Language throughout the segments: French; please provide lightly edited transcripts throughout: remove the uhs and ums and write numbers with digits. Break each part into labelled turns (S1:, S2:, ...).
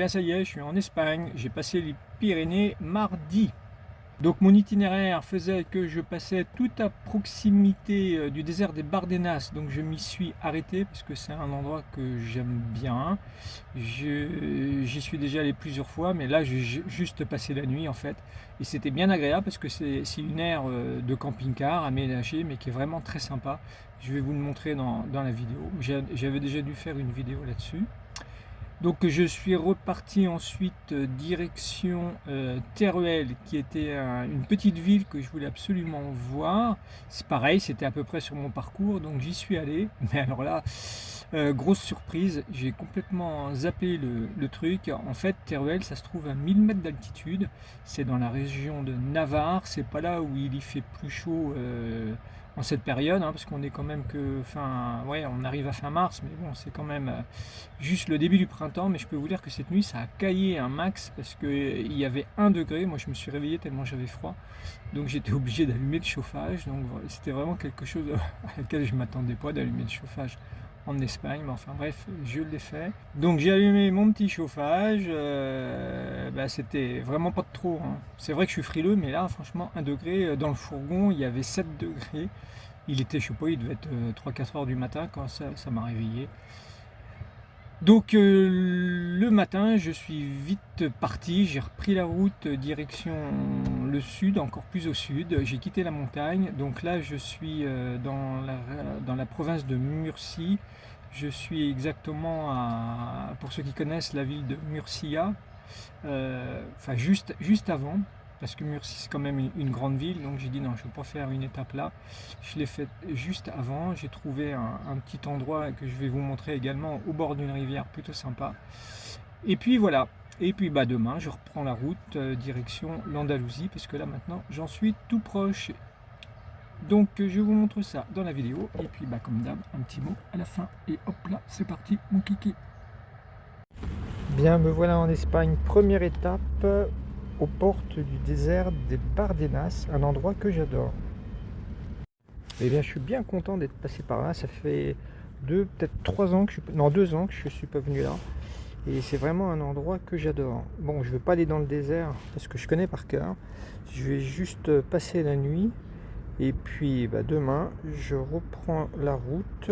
S1: bien ça y est, je suis en Espagne, j'ai passé les Pyrénées mardi. Donc mon itinéraire faisait que je passais tout à proximité du désert des Bardenas, donc je m'y suis arrêté parce que c'est un endroit que j'aime bien. J'y suis déjà allé plusieurs fois, mais là j'ai juste passé la nuit en fait. Et c'était bien agréable parce que c'est une aire de camping-car aménagée, mais qui est vraiment très sympa. Je vais vous le montrer dans la vidéo. J'avais déjà dû faire une vidéo là-dessus. Donc je suis reparti ensuite direction Teruel, qui était une petite ville que je voulais absolument voir. C'est pareil, c'était à peu près sur mon parcours, donc j'y suis allé. Mais alors là, grosse surprise, j'ai complètement zappé le truc. En fait, Teruel, ça se trouve à 1000 mètres d'altitude. C'est dans la région de Navarre. C'est pas là où il y fait plus chaud en cette période, hein, parce qu'on est quand même que ouais, on arrive à fin mars, mais bon, c'est quand même juste le début du printemps. Mais je peux vous dire que cette nuit, ça a caillé un max parce qu'il y avait 1 degré. Moi, je me suis réveillé tellement j'avais froid, donc j'étais obligé d'allumer le chauffage. Donc c'était vraiment quelque chose à laquelle je m'attendais pas, d'allumer le chauffage en Espagne, mais enfin bref, je l'ai fait. Donc j'ai allumé mon petit chauffage, c'était vraiment pas de trop, hein. C'est vrai que je suis frileux, mais là franchement 1 degré dans le fourgon, il y avait 7 degrés. Il était, je sais pas, il devait être 3-4 heures du matin quand ça m'a réveillé. Donc le matin, je suis vite parti, j'ai repris la route direction le sud, encore plus au sud. J'ai quitté la montagne, donc là je suis dans la province de Murcie. Je suis exactement pour ceux qui connaissent la ville de Murcia, enfin juste avant, parce que Murcie c'est quand même une grande ville, donc j'ai dit non, je ne vais pas faire une étape là. Je l'ai fait juste avant. J'ai trouvé un petit endroit que je vais vous montrer également au bord d'une rivière plutôt sympa. Et puis voilà. Et puis demain, je reprends la route direction l'Andalousie, parce que là maintenant, j'en suis tout proche. Donc je vous montre ça dans la vidéo. Et puis comme d'hab, un petit mot à la fin. Et hop là, c'est parti, mon kiki. Bien, me voilà en Espagne. Première étape aux portes du désert des Bardenas, un endroit que j'adore. Eh bien, je suis bien content d'être passé par là. Ça fait peut-être 3 ans que je suis, non, 2 ans que je suis pas venu là. Et c'est vraiment un endroit que j'adore. Bon, je ne vais pas aller dans le désert parce que je connais par cœur. Je vais juste passer la nuit. Et puis demain, je reprends la route,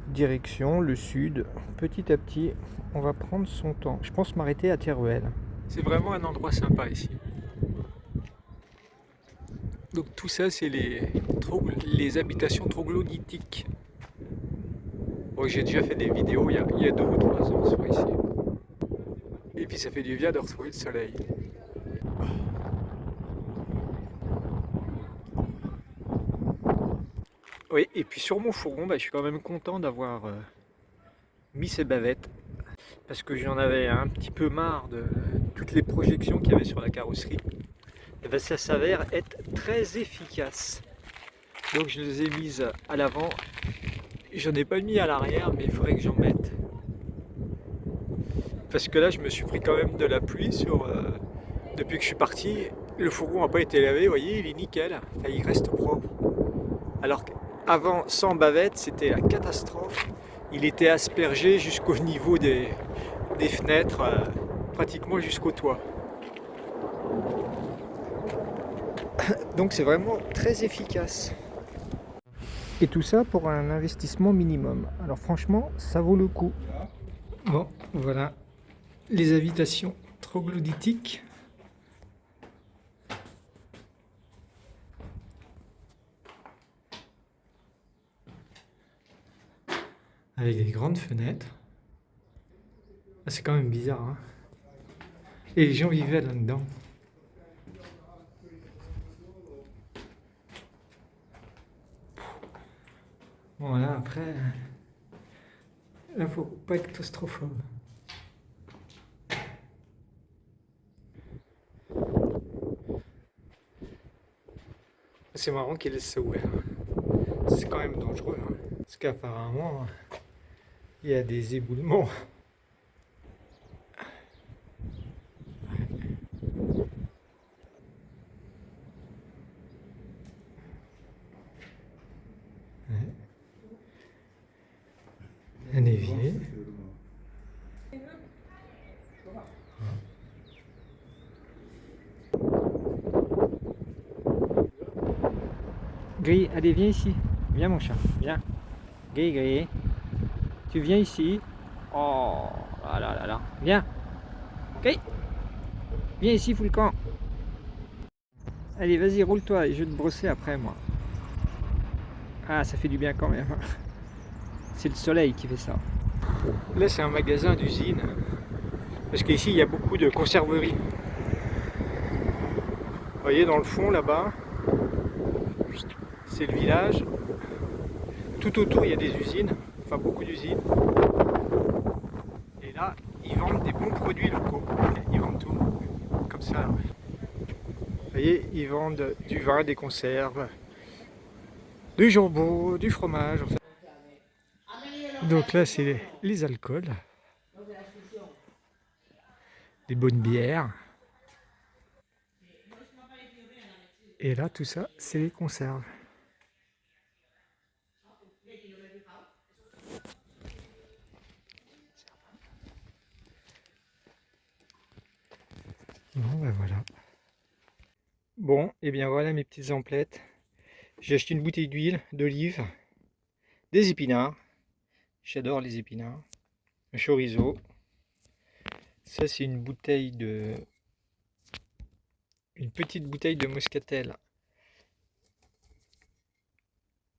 S1: direction le sud. Petit à petit, on va prendre son temps. Je pense m'arrêter à Teruel. C'est vraiment un endroit sympa ici. Donc tout ça, c'est les habitations troglodytiques. Bon, j'ai déjà fait des vidéos il y a 2 ou 3 ans sur ici. Et puis ça fait du bien de retrouver le soleil. Oui, et puis sur mon fourgon, je suis quand même content d'avoir mis ces bavettes, parce que j'en avais un petit peu marre de toutes les projections qu'il y avait sur la carrosserie. Et ça s'avère être très efficace. Donc je les ai mises à l'avant. J'en ai pas mis à l'arrière, mais il faudrait que j'en mette. Parce que là, je me suis pris quand même de la pluie depuis que je suis parti. Le fourgon n'a pas été lavé, vous voyez, il est nickel. Enfin, il reste propre. Alors qu'avant, sans bavette, c'était la catastrophe. Il était aspergé jusqu'au niveau des fenêtres, pratiquement jusqu'au toit. Donc c'est vraiment très efficace. Et tout ça pour un investissement minimum. Alors franchement, ça vaut le coup. Bon, voilà les habitations troglodytiques. Avec des grandes fenêtres. Ah, c'est quand même bizarre, hein. Et les gens vivaient là-dedans. Voilà, après, il faut pas être claustrophobe. C'est marrant qu'il laisse ça ouvert. C'est quand même dangereux, hein, parce qu'apparemment, il y a des éboulements. Un évier. Gris, allez, viens ici. Viens mon chat, viens. Gris, Gris. Tu viens ici. Oh là là là là. Viens. Ok. Viens ici, fous le camp. Allez, vas-y, roule-toi et je vais te brosser après, moi. Ah, ça fait du bien quand même. C'est le soleil qui fait ça. Là, c'est un magasin d'usine. Parce qu'ici, il y a beaucoup de conserveries. Vous voyez, dans le fond, là-bas, c'est le village. Tout autour, il y a des usines. Enfin, beaucoup d'usines. Et là, ils vendent des bons produits locaux. Ils vendent tout. Comme ça. Vous voyez, ils vendent du vin, des conserves, du jambon, du fromage. En fait. Donc là, c'est les alcools. Des bonnes bières. Et là, tout ça, c'est les conserves. Bon, ben voilà. Bon, et bien voilà mes petites emplettes. J'ai acheté une bouteille d'huile, d'olive, des épinards. J'adore les épinards. Un chorizo. Ça, c'est une bouteille de... Une petite bouteille de moscatel.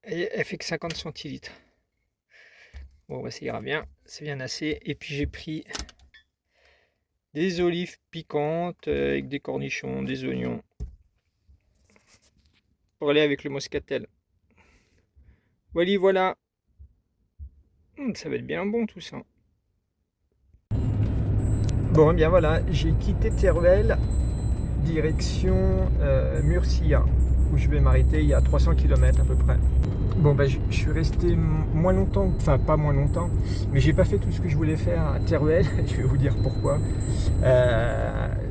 S1: Et elle fait que 50 centilitres. Bon, bah, ça ira bien. C'est bien assez. Et puis j'ai pris des olives piquantes avec des cornichons, des oignons. Pour aller avec le moscatel. Voilà. Ça va être bien bon tout ça. Bon, et bien voilà, j'ai quitté Teruel, direction Murcia, où je vais m'arrêter il y a 300 km à peu près. Bon, ben, je suis resté moins longtemps, enfin pas moins longtemps, mais j'ai pas fait tout ce que je voulais faire à Teruel. Je vais vous dire pourquoi.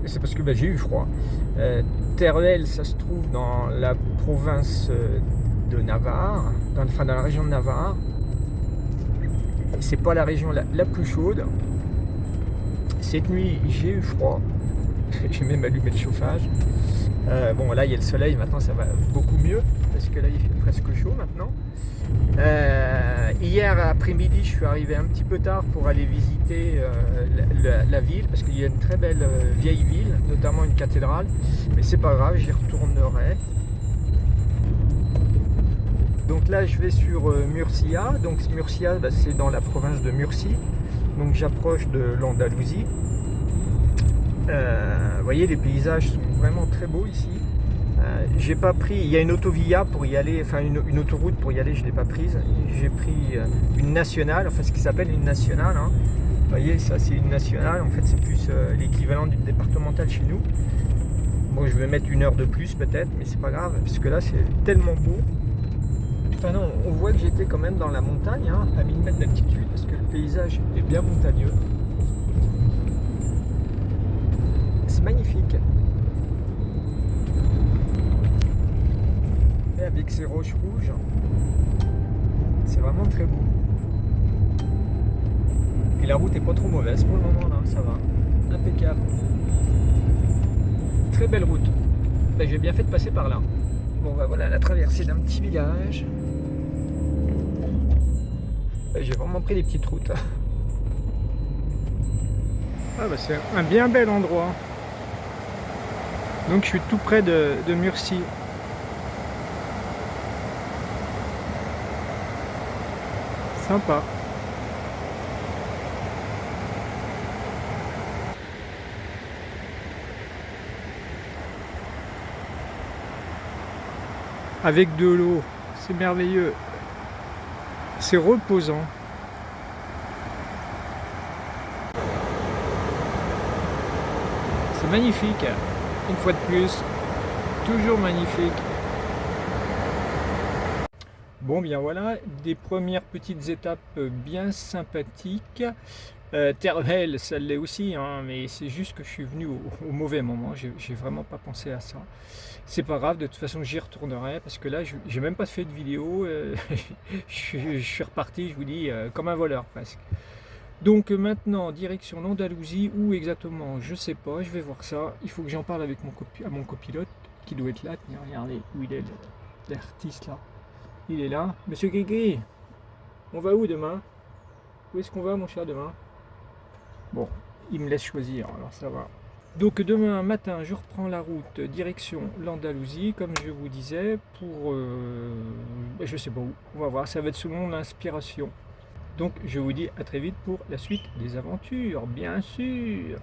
S1: C'est parce que ben, j'ai eu froid. Teruel, ça se trouve dans la province de Navarre, dans la région de Navarre. C'est pas la région la plus chaude. Cette nuit, j'ai eu froid. J'ai même allumé le chauffage. Bon, là, il y a le soleil. Maintenant, ça va beaucoup mieux. Parce que là, il fait presque chaud maintenant. Hier après-midi, je suis arrivé un petit peu tard pour aller visiter la ville. Parce qu'il y a une très belle vieille ville, notamment une cathédrale. Mais c'est pas grave, j'y retournerai. Donc là, je vais sur Murcia. Donc Murcia, bah, c'est dans la province de Murcie. Donc j'approche de l'Andalousie. Vous voyez, les paysages sont vraiment très beaux ici. J'ai pas pris, il y a une autovia pour y aller, enfin une autoroute pour y aller, je l'ai pas prise. J'ai pris une nationale, enfin ce qui s'appelle une nationale. Hein. Vous voyez, ça c'est une nationale. En fait, c'est plus l'équivalent d'une départementale chez nous. Bon, je vais mettre 1 heure de plus peut-être, mais c'est pas grave, parce que là c'est tellement beau. Enfin non, on voit que j'étais quand même dans la montagne, hein, à 1000 mètres d'altitude, parce que le paysage est bien montagneux. C'est magnifique. Et avec ces roches rouges, c'est vraiment très beau. Et la route est pas trop mauvaise pour le moment, là, ça va. Impeccable. Très belle route. Ben, j'ai bien fait de passer par là. Bon, ben voilà la traversée d'un petit village. J'ai vraiment pris des petites routes. Ah bah c'est un bien bel endroit. Donc je suis tout près de Murcie. Sympa. Avec de l'eau, c'est merveilleux. C'est reposant. C'est magnifique. Une fois de plus, toujours magnifique. Bon, bien voilà, des premières petites étapes bien sympathiques. Teruel, ça l'est aussi, hein, mais c'est juste que je suis venu au mauvais moment. J'ai vraiment pas pensé à ça. C'est pas grave, de toute façon j'y retournerai parce que là j'ai même pas fait de vidéo. Je suis reparti, je vous dis, comme un voleur presque. Donc maintenant, direction l'Andalousie, où exactement, je sais pas, je vais voir ça. Il faut que j'en parle avec mon copilote qui doit être là. Regardez où il est, l'artiste là. Il est là. Monsieur Guigui, on va où demain? Où est-ce qu'on va, mon cher, demain? Bon, il me laisse choisir, alors ça va. Donc demain matin, je reprends la route direction l'Andalousie, comme je vous disais, pour... je sais pas où, on va voir, ça va être selon l'inspiration. Donc je vous dis à très vite pour la suite des aventures, bien sûr.